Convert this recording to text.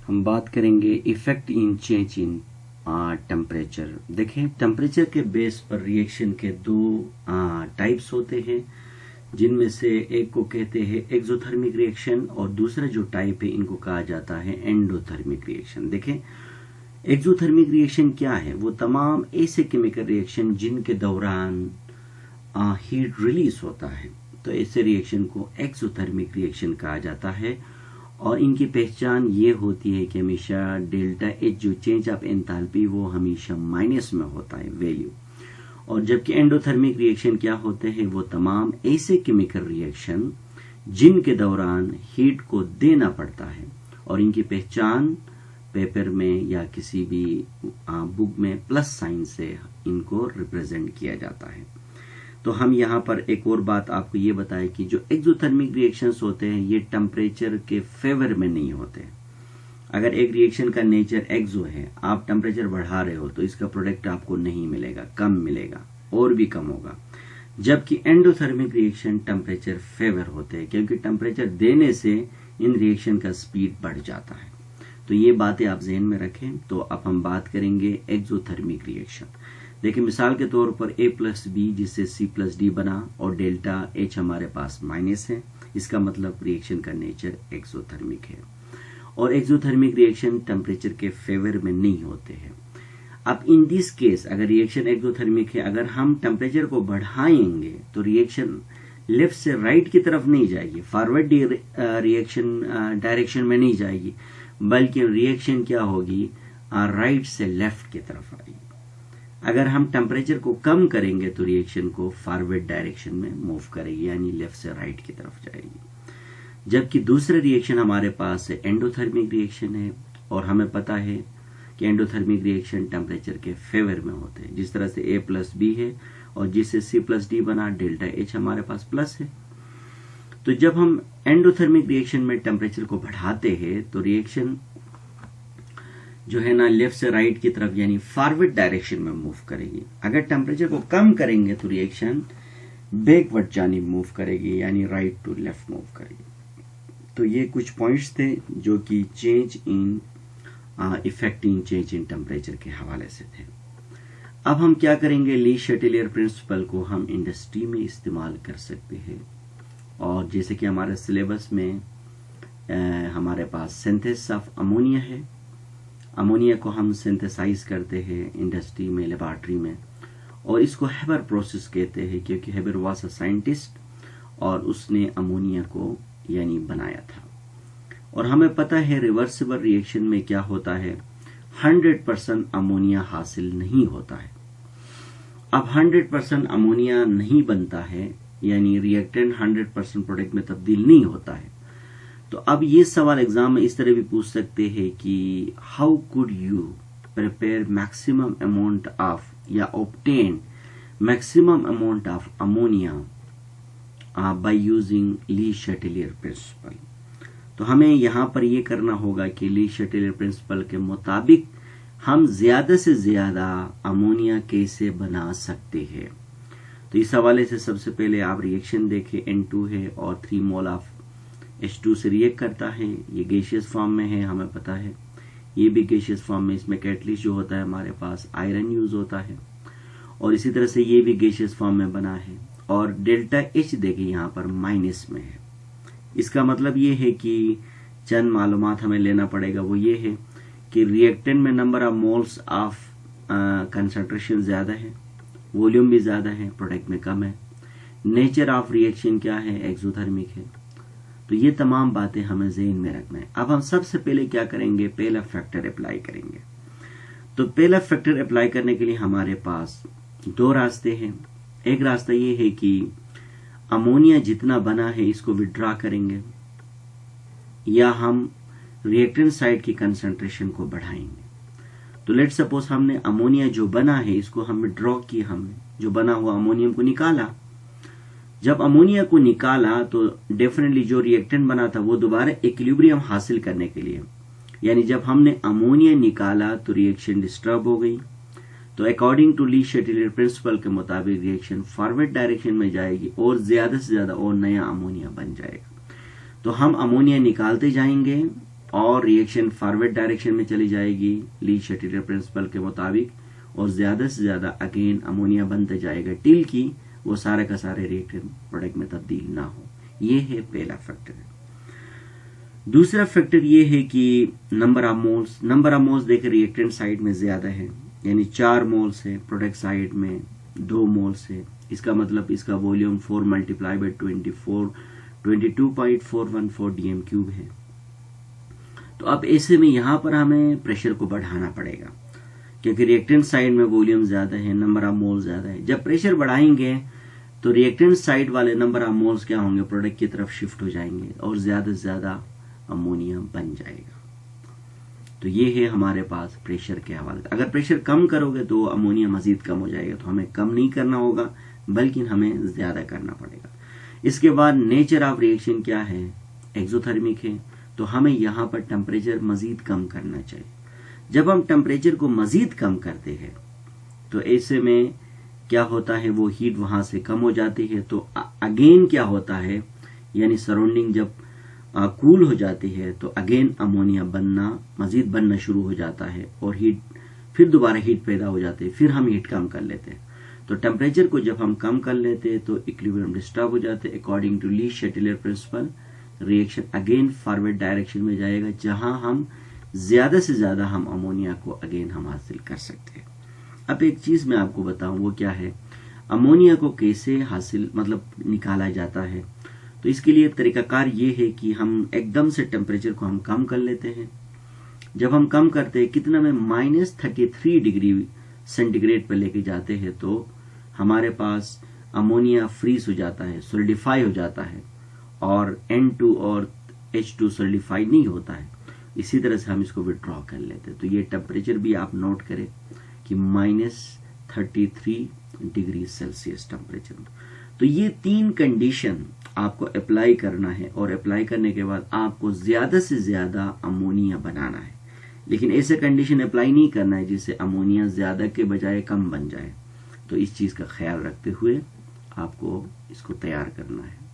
हम बात करेंगे effect in change in temperature. देखें, टेम्परेचर के बेस पर रिएक्शन के दो टाइप्स होते हैं, जिनमें से एक को कहते हैं एक्सोथर्मिक रिएक्शन और दूसरा जो टाइप है इनको कहा जाता है एंडोथर्मिक रिएक्शन। देखें, एक्सोथर्मिक रिएक्शन क्या है? वो तमाम ऐसे केमिकल रिएक्शन जिनके दौरान हीट रिलीज होता है, तो ऐसे रिएक्शन को एक्सोथर्मिक रिएक्शन कहा जाता है। और इनकी पहचान ये होती है कि हमेशा डेल्टा एच जो चेंज ऑफ एंथैल्पी वो हमेशा माइनस में होता है वैल्यू। और जबकि एंडोथर्मिक रिएक्शन क्या होते हैं? वो तमाम ऐसे केमिकल रिएक्शन जिनके दौरान हीट को देना पड़ता है, और इनकी पहचान पेपर में या किसी भी बुक में प्लस साइन से इनको रिप्रेजेंट किया जाता है। तो हम यहाँ पर एक और बात आपको ये बताएं कि जो एक्सोथर्मिक रिएक्शंस होते हैं ये टेम्परेचर के फेवर में नहीं होते। अगर एक रिएक्शन का नेचर एक्सो है, आप टेम्परेचर बढ़ा रहे हो तो इसका प्रोडक्ट आपको नहीं मिलेगा, कम मिलेगा और भी कम होगा। जबकि एंडोथर्मिक रिएक्शन टेम्परेचर फेवर होते हैं, क्योंकि टेम्परेचर देने से इन रिएक्शन का स्पीड बढ़ जाता है। तो ये बातें आप जहन में रखें। तो अब हम बात करेंगे एक्सोथर्मिक रिएक्शन। देखिए, मिसाल के तौर पर A+B जिससे C+D बना और डेल्टा H हमारे पास माइनस है, इसका मतलब रिएक्शन का नेचर एक्सोथर्मिक है। और एक्सोथर्मिक रिएक्शन टेम्परेचर के फेवर में नहीं होते हैं। अब इन दिस केस अगर रिएक्शन एक्सोथर्मिक है, अगर हम टेम्परेचर को बढ़ाएंगे तो रिएक्शन लेफ्ट से राइट की तरफ नहीं जाएगी, फॉरवर्ड रिएक्शन डायरेक्शन में नहीं जाएगी, बल्कि रिएक्शन क्या होगी, राइट से लेफ्ट की तरफ आएगी। अगर हम टेम्परेचर को कम करेंगे तो रिएक्शन को फॉरवर्ड डायरेक्शन में मूव करेगी, यानी लेफ्ट से राइट की तरफ जाएगी। जबकि दूसरा रिएक्शन हमारे पास एंडोथर्मिक रिएक्शन है, और हमें पता है कि एंडोथर्मिक रिएक्शन टेम्परेचर के फेवर में होते हैं। जिस तरह से A+B है और जिससे C+D बना, डेल्टा H हमारे पास प्लस है। तो जब हम एंडोथर्मिक रिएक्शन में टेम्परेचर को बढ़ाते हैं तो रिएक्शन जो है ना लेफ्ट से राइट की तरफ यानी फॉरवर्ड डायरेक्शन में मूव करेगी। अगर टेम्परेचर को कम करेंगे तो रिएक्शन बैकवर्ड जानी मूव करेगी, यानी राइट टू लेफ्ट मूव करेगी। तो ये कुछ पॉइंट्स थे जो कि change in effect in change in temperature के हवाले से थे। अब हम क्या करेंगे, ली शटेलियर प्रिंसिपल को हम इंडस्ट्री में इस्तेमाल कर सकते हैं। और जैसे कि हमारे सिलेबस में हमारे पास सिंथेसिस ऑफ अमोनिया है। अमोनिया को हम सिंथेसाइज करते हैं इंडस्ट्री में, लेबॉर्ट्री में, और इसको हेबर प्रोसेस कहते हैं, क्योंकि हेबर वाज अ साइंटिस्ट और उसने अमोनिया को यानी बनाया था। और हमें पता है रिवर्सिबल रिएक्शन में क्या होता है, 100% अमोनिया हासिल नहीं होता है। अब 100% अमोनिया नहीं बनता है, यानी रिएक्टेंट 100% प्रोडक्ट में तब्दील नहीं होता है। तो अब ये सवाल एग्जाम में इस तरह भी पूछ सकते हैं कि how could you prepare maximum amount of या obtain maximum amount of ammonia by using Le Chatelier principle. तो हमें यहाँ पर ये करना होगा कि ली शटेलियर प्रिंसिपल के मुताबिक हम ज्यादा से ज्यादा अमोनिया कैसे बना सकते हैं। तो इस हवाले से सबसे पहले आप रिएक्शन देखें, N2 है और 3 मोल ऑफ H2 से रिएक्ट करता है। ये गैसियस फॉर्म में है, हमें पता है। ये भी गैसियस फॉर्म में, इसमें कैटलिस्ट जो होता है हमारे पास आयरन यूज होता है, और इसी तरह से ये भी गैसियस फॉर्म में बना है। और डेल्टा H देखिए यहाँ पर माइनस में है। इसका मतलब ये है कि चंद मालूमात हमें लेना पड़ेगा, वो ये है कि रिएक्टेंट में number of moles of concentration ज्यादा है, वॉल्यूम भी ज्यादा है, प्रोडक्ट में कम है। नेचर ऑफ रिएक्शन क्या है, एक्सोथर्मिक है। तो ये तमाम बातें हमें ज़हन में रखना है। अब हम सबसे पहले क्या करेंगे, पहला फैक्टर अप्लाई करेंगे। तो पहला फैक्टर अप्लाई करने के लिए हमारे पास दो रास्ते हैं। एक रास्ता ये है कि अमोनिया जितना बना है इसको विड्रॉ करेंगे, या हम रिएक्टेंट साइड की कंसंट्रेशन को बढ़ाएंगे। तो लेट सपोज हमने अमोनिया जो बना है इसको हम विड्रॉ किया, हमने जो बना हुआ अमोनियम को निकाला। जब अमोनिया को निकाला तो डेफिनेटली जो रिएक्टेंट बना था वो दोबारा इक्विलिब्रियम हासिल करने के लिए, यानी जब हमने अमोनिया निकाला तो रिएक्शन डिस्टर्ब हो गई। तो according to Lee Chatelier principal के मुताबिक रिएक्शन फॉरवर्ड डायरेक्शन में जाएगी और ज्यादा से ज्यादा और नया अमोनिया बन जाएगा। तो हम अमोनिया निकालते जाएंगे और रिएक्शन फॉरवर्ड डायरेक्शन में चली जाएगी ली शटीलर प्रिंसिपल के मुताबिक, और ज्यादा से ज्यादा अगेन अमोनिया बनते जाएगा टिल की वो सारे का सारे रिएक्टेंट प्रोडक्ट में तब्दील ना हो। ये है पहला फैक्टर। दूसरा फैक्टर ये है कि number of moles. Number of moles देखें रिएक्टेंट साइड में ज्यादा है, यानी 4 मोल्स है, प्रोडक्ट साइड में 2 मोल्स है। इसका मतलब इसका वॉल्यूम 4 मल्टीप्लाई बाई 22.414 dm³ है। तो अब ऐसे में यहां पर हमें प्रेशर को बढ़ाना पड़ेगा, क्योंकि रिएक्टेंट साइड में वॉल्यूम ज्यादा है, नंबर ऑफ मोल्स ज्यादा है। जब प्रेशर बढ़ाएंगे तो रिएक्टेंट साइड वाले नंबर ऑफ मोल्स क्या होंगे, प्रोडक्ट की तरफ शिफ्ट हो जाएंगे और ज्यादा से ज्यादा अमोनिया बन जाएगा। तो ये है हमारे पास प्रेशर के हवाले। अगर प्रेशर कम करोगे तो अमोनिया मजीद कम हो जाएगा, तो हमें कम नहीं करना होगा बल्कि हमें ज्यादा करना पड़ेगा। इसके बाद नेचर ऑफ रिएक्शन क्या है, एक्सोथर्मिक है, तो हमें यहाँ पर टेम्परेचर मजीद कम करना चाहिए। जब हम टेम्परेचर को मजीद कम करते हैं तो ऐसे में क्या होता है, वो हीट वहां से कम हो जाती है। तो अगेन क्या होता है, यानी सराउंडिंग जब कूल हो जाती है तो अगेन अमोनिया मजीद बनना शुरू हो जाता है और हीट फिर दोबारा हीट पैदा हो जाती है, फिर हम हीट कम कर लेते हैं। तो टेम्परेचर को जब हम कम कर लेते हैं तो इक्विलिब्रियम डिस्टर्ब हो जाते हैं। According to Le Chatelier principle reaction again forward direction में जाएगा, जहां हम ज्यादा से ज्यादा हम अमोनिया को अगेन हम हासिल कर सकते हैं। अब एक चीज मैं आपको बताऊं, वो क्या है, अमोनिया को कैसे हासिल निकाला जाता है। तो इसके लिए तरीकाकार ये है कि हम एकदम से टेम्परेचर को हम कम कर लेते हैं। जब हम कम करते हैं कितना में -33 डिग्री सेंटीग्रेड पर लेके जाते हैं तो हमारे पास अमोनिया फ्रीज हो जाता है, सोलिडिफाई हो जाता है, और N2 और H2 सोलिडिफाई नहीं होता है। इसी तरह से हम इसको विड्रॉ कर लेते हैं। तो ये टेम्परेचर भी आप नोट करें कि -33 डिग्री सेल्सियस टेम्परेचर। तो ये 3 कंडीशन आपको अप्लाई करना है, और अप्लाई करने के बाद आपको ज्यादा से ज्यादा अमोनिया बनाना है। लेकिन ऐसे कंडीशन अप्लाई नहीं करना है जिससे अमोनिया ज्यादा के बजाय कम बन जाए। तो इस चीज का ख्याल रखते हुए आपको इसको तैयार करना है।